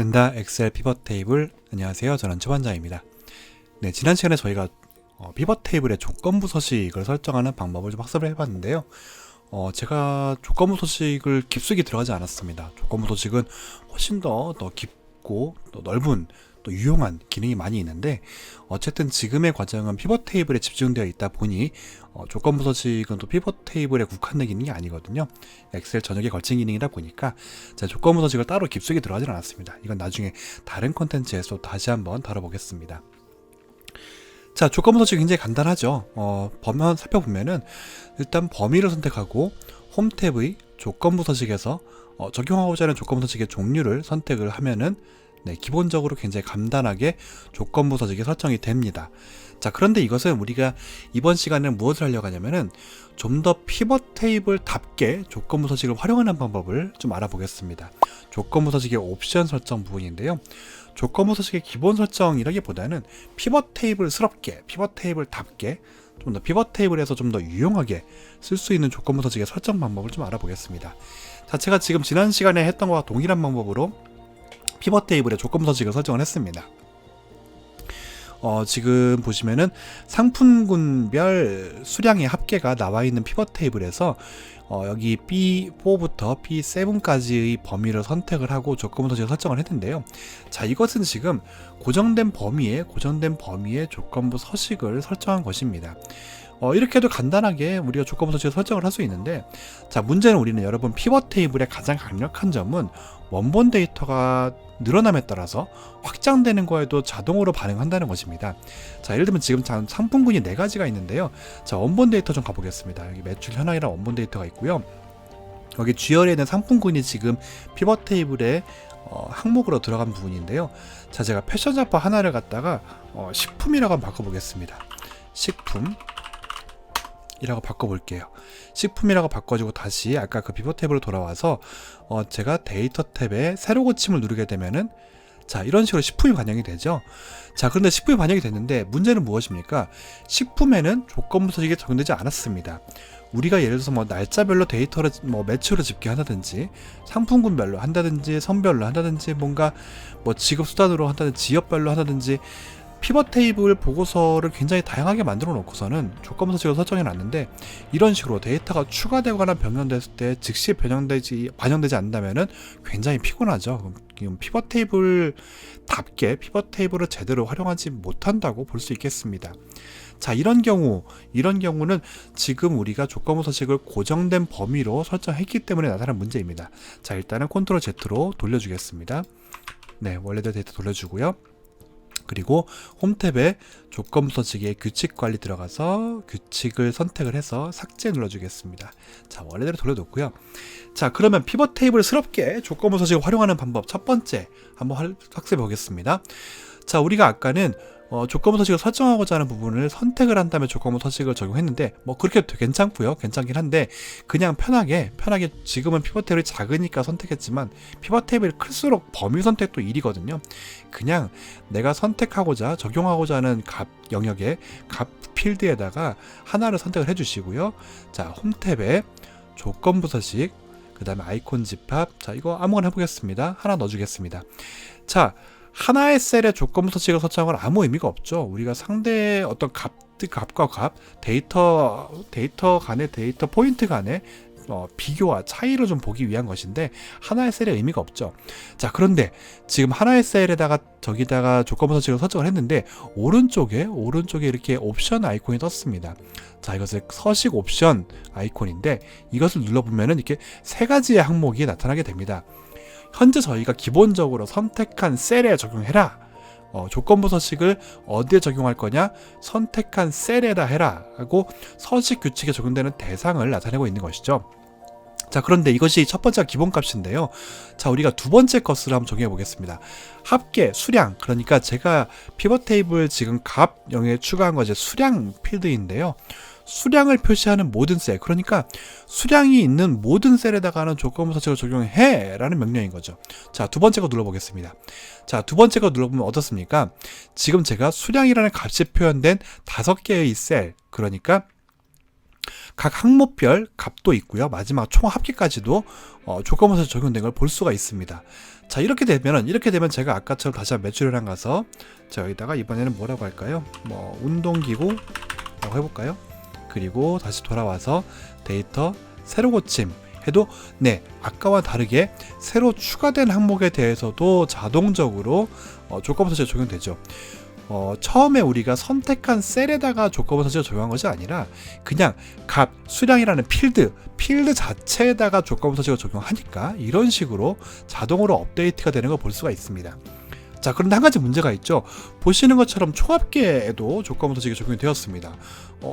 렌다 엑셀 피벗 테이블. 안녕하세요, 저는 최반장입니다. 네, 지난 시간에 저희가 피벗 테이블의 조건부 서식을 설정하는 방법을 좀 학습을 해봤는데요. 제가 조건부 서식을 깊숙이 들어가지 않았습니다. 조건부 서식은 훨씬 더 깊고 또 넓은 또 유용한 기능이 많이 있는데, 어쨌든 지금의 과정은 피벗 테이블에 집중되어 있다 보니 조건부 서식은 또 피벗 테이블에 국한된 기능이 아니거든요. 엑셀 전역에 걸친 기능이다 보니까 제가 조건부 서식을 따로 깊숙이 들어가지 않았습니다. 이건 나중에 다른 콘텐츠에서 다시 한번 다뤄보겠습니다. 자, 조건부 서식이 굉장히 간단하죠. 범위만 살펴보면은 일단 범위를 선택하고 홈 탭의 조건부 서식에서 적용하고자 하는 조건부 서식의 종류를 선택을 하면은 기본적으로 굉장히 간단하게 조건부 서식이 설정이 됩니다. 자, 그런데 이것은 우리가 이번 시간에 무엇을 하려고 하냐면은 좀 더 피벗 테이블답게 조건부 서식을 활용하는 방법을 좀 알아보겠습니다. 조건부 서식의 옵션 설정 부분인데요. 조건부 서식의 기본 설정이라기보다는 피벗 테이블스럽게, 피벗 테이블답게 좀 더 피벗 테이블에서 좀 더 유용하게 쓸 수 있는 조건부 서식의 설정 방법을 좀 알아보겠습니다. 자, 제가 지금 지난 시간에 했던 것과 동일한 방법으로 피벗 테이블의 조건부 서식을 설정을 했습니다. 지금 보시면은 상품군별 수량의 합계가 나와 있는 피벗 테이블에서 여기 B4부터 B7까지의 범위를 선택을 하고 조건부 서식을 설정을 했는데요. 자, 이것은 지금 고정된 범위에 조건부 서식을 설정한 것입니다. 이렇게 해도 간단하게 우리가 조건부 서식을 설정을 할 수 있는데, 자, 문제는 우리는 여러분 피벗 테이블의 가장 강력한 점은 원본 데이터가 늘어남에 따라서 확장되는 거에도 자동으로 반응한다는 것입니다. 자, 예를 들면 지금 상품군이 4가지가 있는데요. 자, 원본 데이터 좀 가보겠습니다. 여기 매출 현황이랑 원본 데이터가 있고요. 여기 G열에 있는 상품군이 지금 피벗 테이블의 항목으로 들어간 부분인데요. 자, 제가 패션 잡화 하나를 갖다가 식품이라고 한번 바꿔보겠습니다. 식품 이라고 바꿔볼게요. 식품이라고 바꿔주고 다시 아까 그 피벗 탭으로 돌아와서 제가 데이터 탭에 새로 고침을 누르게 되면은, 자, 이런 식으로 식품이 반영이 되죠. 자, 그런데 식품이 반영이 됐는데 문제는 무엇입니까? 식품에는 조건부 서식이 적용되지 않았습니다. 우리가 예를 들어서 날짜별로 데이터를 매출을 집계한다든지, 상품군별로 한다든지, 선별로 한다든지, 뭔가 지급 수단으로 한다든지, 지역별로 한다든지, 피벗 테이블 보고서를 굉장히 다양하게 만들어 놓고서는 조건부 서식을 설정해 놨는데, 이런 식으로 데이터가 추가되거나 변경됐을 때 즉시 반영되지 않는다면은 굉장히 피곤하죠. 피벗 테이블답게 피벗 테이블을 제대로 활용하지 못한다고 볼 수 있겠습니다. 자, 이런 경우는 지금 우리가 조건부 서식을 고정된 범위로 설정했기 때문에 나타난 문제입니다. 자, 일단은 컨트롤 Z로 돌려주겠습니다. 네, 원래대로 데이터 돌려주고요. 그리고 홈 탭에 조건부 서식의 규칙 관리 들어가서 규칙을 선택을 해서 삭제 눌러주겠습니다. 자, 원래대로 돌려놓고요. 자, 그러면 피벗 테이블스럽게 조건부 서식을 활용하는 방법 첫 번째 한번 학습해 보겠습니다. 자, 우리가 아까는 조건부 서식을 설정하고자 하는 부분을 선택을 한 다음에 조건부 서식을 적용했는데, 그렇게 괜찮고요. 괜찮긴 한데, 그냥 편하게 지금은 피벗 테이블이 작으니까 선택했지만 피벗 테이블이 클수록 범위 선택도 일이거든요. 그냥 내가 선택하고자 적용하고자 하는 값 영역에 값 필드에다가 하나를 선택을 해주시고요. 자, 홈 탭에 조건부 서식, 그 다음에 아이콘 집합, 자, 이거 아무거나 해보겠습니다. 하나 넣어주겠습니다. 자, 하나의 셀의 조건부 서식을 설정한 건 아무 의미가 없죠. 우리가 상대의 어떤 값과 값, 데이터 간의 데이터 포인트 간의 비교와 차이를 좀 보기 위한 것인데, 하나의 셀의 의미가 없죠. 자, 그런데 지금 하나의 셀에다가 저기다가 조건부 서식을 설정을 했는데 오른쪽에 이렇게 옵션 아이콘이 떴습니다. 자, 이것을 서식 옵션 아이콘인데, 이것을 눌러보면은 이렇게 3가지의 항목이 나타나게 됩니다. 현재 저희가 기본적으로 선택한 셀에 적용해라. 조건부 서식을 어디에 적용할 거냐? 선택한 셀에다 해라 하고 서식 규칙에 적용되는 대상을 나타내고 있는 것이죠. 자, 그런데 이것이 첫 번째 기본값인데요. 자, 우리가 두 번째 것을 한번 적용해 보겠습니다. 합계, 수량. 그러니까 제가 피벗 테이블 지금 값 영역에 추가한 것이 수량 필드인데요. 수량을 표시하는 모든 셀, 그러니까 수량이 있는 모든 셀에다가는 조건부 서식을 적용해 라는 명령인 거죠. 자, 두 번째 거 눌러보겠습니다. 자, 두 번째 거 눌러보면 어떻습니까? 지금 제가 수량이라는 값이 표현된 5개의 셀, 그러니까 각 항목별 값도 있고요. 마지막 총 합계까지도 조건부에서 적용된 걸 볼 수가 있습니다. 자, 이렇게 되면 제가 아까처럼 다시 한번 매출이랑 가서 자, 여기다가 이번에는 뭐라고 할까요? 뭐 운동기구라고 해볼까요? 그리고 다시 돌아와서 데이터 새로 고침 해도 네, 아까와 다르게 새로 추가된 항목에 대해서도 자동적으로 조건부 적용되죠. 처음에 우리가 선택한 셀에다가 조건부 서식을 적용한 것이 아니라 그냥 값, 수량이라는 필드 자체에다가 조건부 서식을 적용하니까 이런 식으로 자동으로 업데이트가 되는 걸 볼 수가 있습니다. 자, 그런데 한 가지 문제가 있죠. 보시는 것처럼 총합계에도 조건부 서식이 적용이 되었습니다.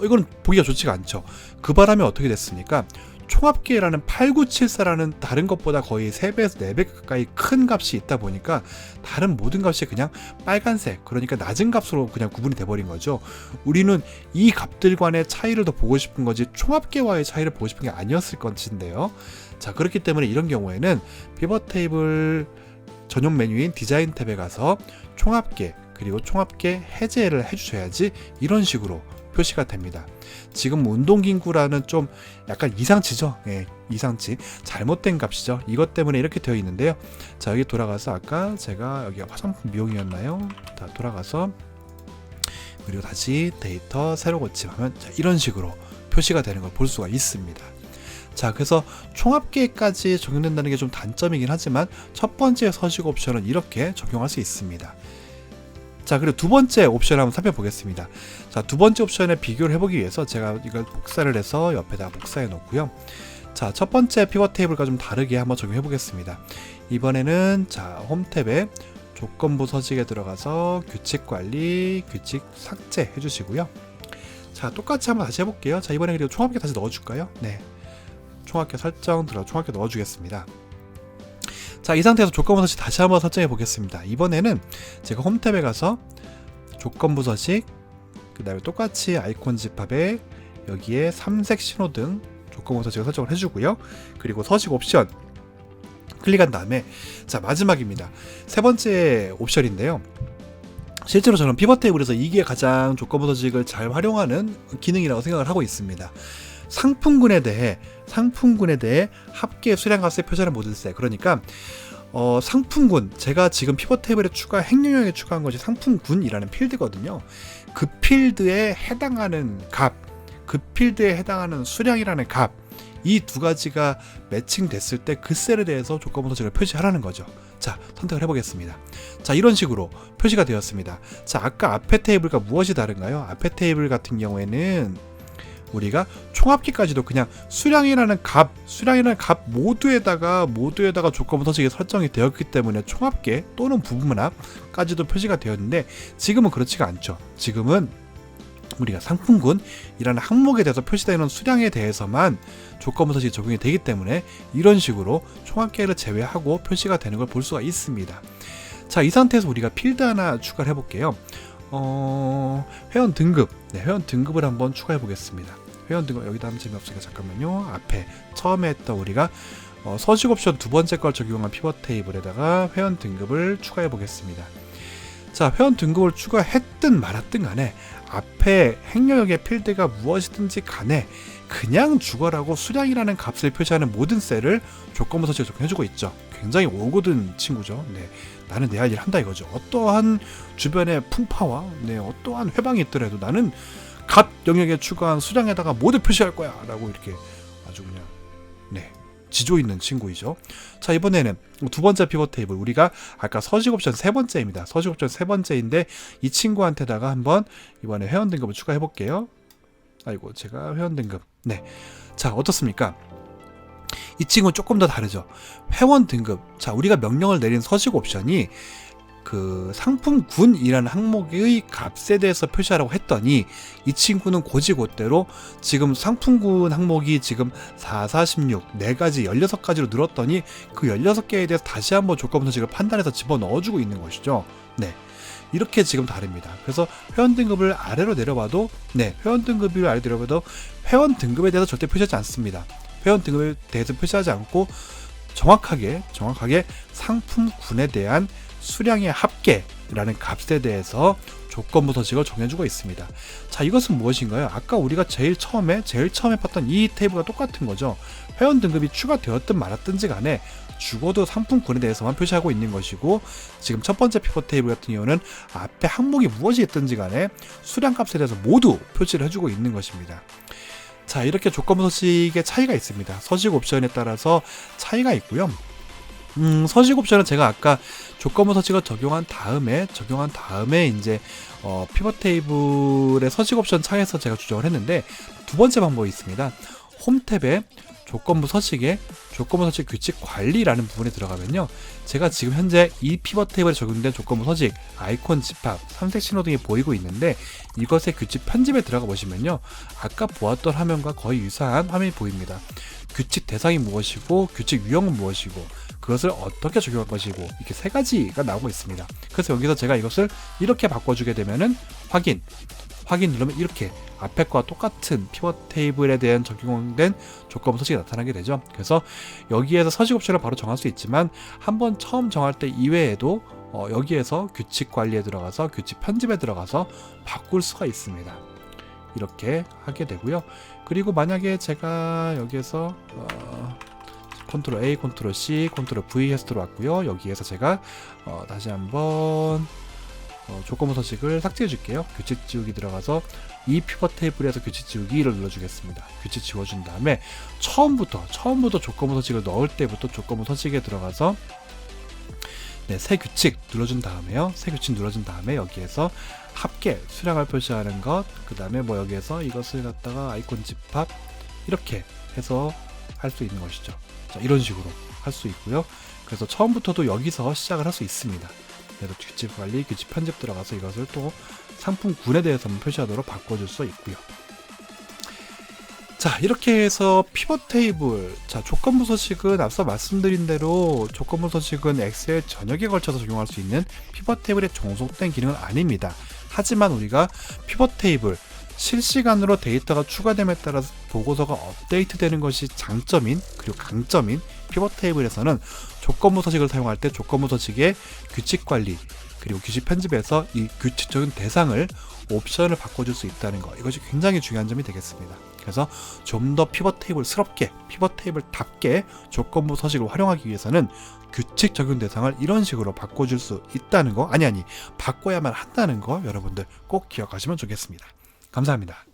이건 보기가 좋지가 않죠. 그 바람에 어떻게 됐습니까? 총합계라는 8974라는 다른 것보다 거의 3배에서 4배 가까이 큰 값이 있다 보니까 다른 모든 값이 그냥 빨간색, 그러니까 낮은 값으로 그냥 구분이 돼버린 거죠. 우리는 이 값들 간의 차이를 더 보고 싶은 거지 총합계와의 차이를 보고 싶은 게 아니었을 것인데요. 자, 그렇기 때문에 이런 경우에는 피벗 테이블 전용 메뉴인 디자인 탭에 가서 총합계 그리고 총합계 해제를 해주셔야지 이런 식으로 표시가 됩니다. 지금 운동기구라는 좀 약간 이상치죠. 예, 이상치 잘못된 값이죠. 이것 때문에 이렇게 되어 있는데요. 자, 여기 돌아가서 아까 제가 여기가 화장품 미용이었나요? 다 돌아가서 그리고 다시 데이터 새로 고침하면 자, 이런 식으로 표시가 되는 걸 볼 수가 있습니다. 자, 그래서 총합계까지 적용된다는 게 좀 단점이긴 하지만 첫 번째 서식 옵션은 이렇게 적용할 수 있습니다. 자, 그리고 두 번째 옵션을 한번 살펴보겠습니다. 자, 두 번째 옵션에 비교를 해보기 위해서 제가 이걸 복사를 해서 옆에다 복사해 놓고요. 자, 첫 번째 피벗 테이블과 좀 다르게 한번 적용해 보겠습니다. 이번에는 자, 홈 탭에 조건부 서식에 들어가서 규칙 관리, 규칙 삭제 해주시고요. 자, 똑같이 한번 다시 해볼게요. 자, 이번에 그리고 총합계 다시 넣어줄까요? 네, 총합계 설정 들어 총합계 넣어주겠습니다. 자, 이 상태에서 조건부 서식 다시 한번 설정해 보겠습니다. 이번에는 제가 홈 탭에 가서 조건부 서식, 그 다음에 똑같이 아이콘 집합에 여기에 삼색 신호등 조건부 서식을 설정을 해주고요. 그리고 서식 옵션 클릭한 다음에 자, 마지막입니다. 세 번째 옵션인데요. 실제로 저는 피벗 테이블에서 이게 가장 조건부 서식을 잘 활용하는 기능이라고 생각을 하고 있습니다. 상품군에 대해 합계 수량값의 표시하는 모든 셀, 그러니까 상품군, 제가 지금 피벗 테이블에 행령형에 추가한 것이 상품군이라는 필드거든요. 그 필드에 해당하는 값, 그 필드에 해당하는 수량이라는 값, 이 두 가지가 매칭됐을 때 그 셀에 대해서 조건부 서식을 표시하라는 거죠. 자, 선택을 해보겠습니다. 자, 이런 식으로 표시가 되었습니다. 자, 아까 앞에 테이블과 무엇이 다른가요? 앞에 테이블 같은 경우에는 우리가 총합계까지도 그냥 수량이라는 값 모두에다가 조건부 서식이 설정이 되었기 때문에 총합계 또는 부분합까지도 표시가 되었는데 지금은 그렇지가 않죠. 지금은 우리가 상품군이라는 항목에 대해서 표시되는 수량에 대해서만 조건부 서식이 적용이 되기 때문에 이런 식으로 총합계를 제외하고 표시가 되는 걸 볼 수가 있습니다. 자, 이 상태에서 우리가 필드 하나 추가를 해볼게요. 회원 등급, 네, 회원 등급을 한번 추가해 보겠습니다. 회원 등급 여기다 하면 재미없으니까 잠깐만요. 앞에 처음에 했던 우리가 서식 옵션 두 번째 걸 적용한 피벗 테이블에다가 회원 등급을 추가해 보겠습니다. 자, 회원 등급을 추가했든 말았든 간에 앞에 행령역의 필드가 무엇이든지 간에 그냥 죽어라고 수량이라는 값을 표시하는 모든 셀을 조건부 서식에 적용해주고 있죠. 굉장히 오고든 친구죠. 네, 나는 내 할 일 한다 이거죠. 어떠한 주변의 풍파와 어떠한 회방이 있더라도 나는 값 영역에 추가한 수량에다가 모두 표시할 거야 라고 이렇게 아주 그냥 지조 있는 친구이죠. 자, 이번에는 두 번째 피벗 테이블, 우리가 아까 서식 옵션 세 번째입니다. 서식 옵션 세 번째인데 이 친구한테다가 한번 이번에 회원 등급을 추가해 볼게요. 아이고, 제가 회원 등급, 네, 자, 어떻습니까? 이 친구는 조금 더 다르죠. 회원 등급, 자, 우리가 명령을 내린 서식 옵션이 그 상품군이라는 항목의 값에 대해서 표시하라고 했더니 이 친구는 곧이곧대로 지금 상품군 항목이 지금 4, 4, 16, 4가지, 16가지로 늘었더니 그 16개에 대해서 다시 한번 조건부 서식을 판단해서 집어넣어주고 있는 것이죠. 네, 이렇게 지금 다릅니다. 그래서 회원 등급을 아래로 내려봐도 회원 등급을 아래로 내려봐도 회원 등급에 대해서 절대 표시하지 않습니다. 회원 등급에 대해서 표시하지 않고 정확하게 상품군에 대한 수량의 합계, 라는 값에 대해서 조건부 서식을 정해주고 있습니다. 자, 이것은 무엇인가요? 아까 우리가 제일 처음에 봤던 이 테이블과 똑같은 거죠. 회원 등급이 추가되었든 말았든지 간에 죽어도 상품군에 대해서만 표시하고 있는 것이고, 지금 첫 번째 피벗 테이블 같은 경우는 앞에 항목이 무엇이 있든지 간에 수량 값에 대해서 모두 표시를 해주고 있는 것입니다. 자, 이렇게 조건부 서식의 차이가 있습니다. 서식 옵션에 따라서 차이가 있고요. 서식 옵션은 제가 아까 조건부 서식을 적용한 다음에 이제 피벗 테이블의 서식 옵션 창에서 제가 조정을 했는데, 두 번째 방법이 있습니다. 홈 탭에 조건부 서식 규칙 관리라는 부분에 들어가면요, 제가 지금 현재 이 피벗 테이블에 적용된 조건부 서식 아이콘 집합, 삼색 신호 등이 보이고 있는데, 이것의 규칙 편집에 들어가 보시면요, 아까 보았던 화면과 거의 유사한 화면이 보입니다. 규칙 대상이 무엇이고 규칙 유형은 무엇이고 그것을 어떻게 적용할 것이고, 이렇게 세 가지가 나오고 있습니다. 그래서 여기서 제가 이것을 이렇게 바꿔주게 되면은 확인 누르면 이렇게 앞에 거와 똑같은 피벗 테이블에 대한 적용된 조건부 서식이 나타나게 되죠. 그래서 여기에서 서식 옵션을 바로 정할 수 있지만, 한번 처음 정할 때 이외에도 여기에서 규칙 관리에 들어가서 규칙 편집에 들어가서 바꿀 수가 있습니다. 이렇게 하게 되고요. 그리고 만약에 제가 여기에서 컨트롤 A, 컨트롤 C, 컨트롤 V 해서 들어왔고요. 여기에서 제가 다시 한번 조건부 서식을 삭제해 줄게요. 규칙 지우기 들어가서 이 피벗 테이블에서 규칙 지우기를 눌러주겠습니다. 규칙 지워준 다음에 처음부터 조건부 서식을 넣을 때부터 조건부 서식에 들어가서 새 규칙 눌러준 다음에 여기에서 합계 수량을 표시하는 것, 그 다음에 뭐 여기에서 이것을 갖다가 아이콘 집합 이렇게 해서 할 수 있는 것이죠. 자, 이런 식으로 할 수 있고요. 그래서 처음부터도 여기서 시작을 할 수 있습니다. 그래서 규칙 관리, 규칙 편집 들어가서 이것을 또 상품군에 대해서만 표시하도록 바꿔줄 수 있고요. 자, 이렇게 해서 피벗 테이블, 자, 조건부 서식은 앞서 말씀드린 대로 조건부 서식은 엑셀 전역에 걸쳐서 적용할 수 있는 피벗 테이블에 종속된 기능은 아닙니다. 하지만 우리가 피벗 테이블 실시간으로 데이터가 추가됨에 따라서 보고서가 업데이트되는 것이 장점인, 그리고 강점인 피벗 테이블에서는 조건부 서식을 사용할 때 조건부 서식의 규칙 관리 그리고 규칙 편집에서 이 규칙적인 대상을 옵션을 바꿔줄 수 있다는 것, 이것이 굉장히 중요한 점이 되겠습니다. 그래서 좀 더 피벗 테이블스럽게, 피벗 테이블답게 조건부 서식을 활용하기 위해서는 규칙 적용 대상을 이런 식으로 바꿔줄 수 있다는 거, 바꿔야만 한다는 거 여러분들 꼭 기억하시면 좋겠습니다. 감사합니다.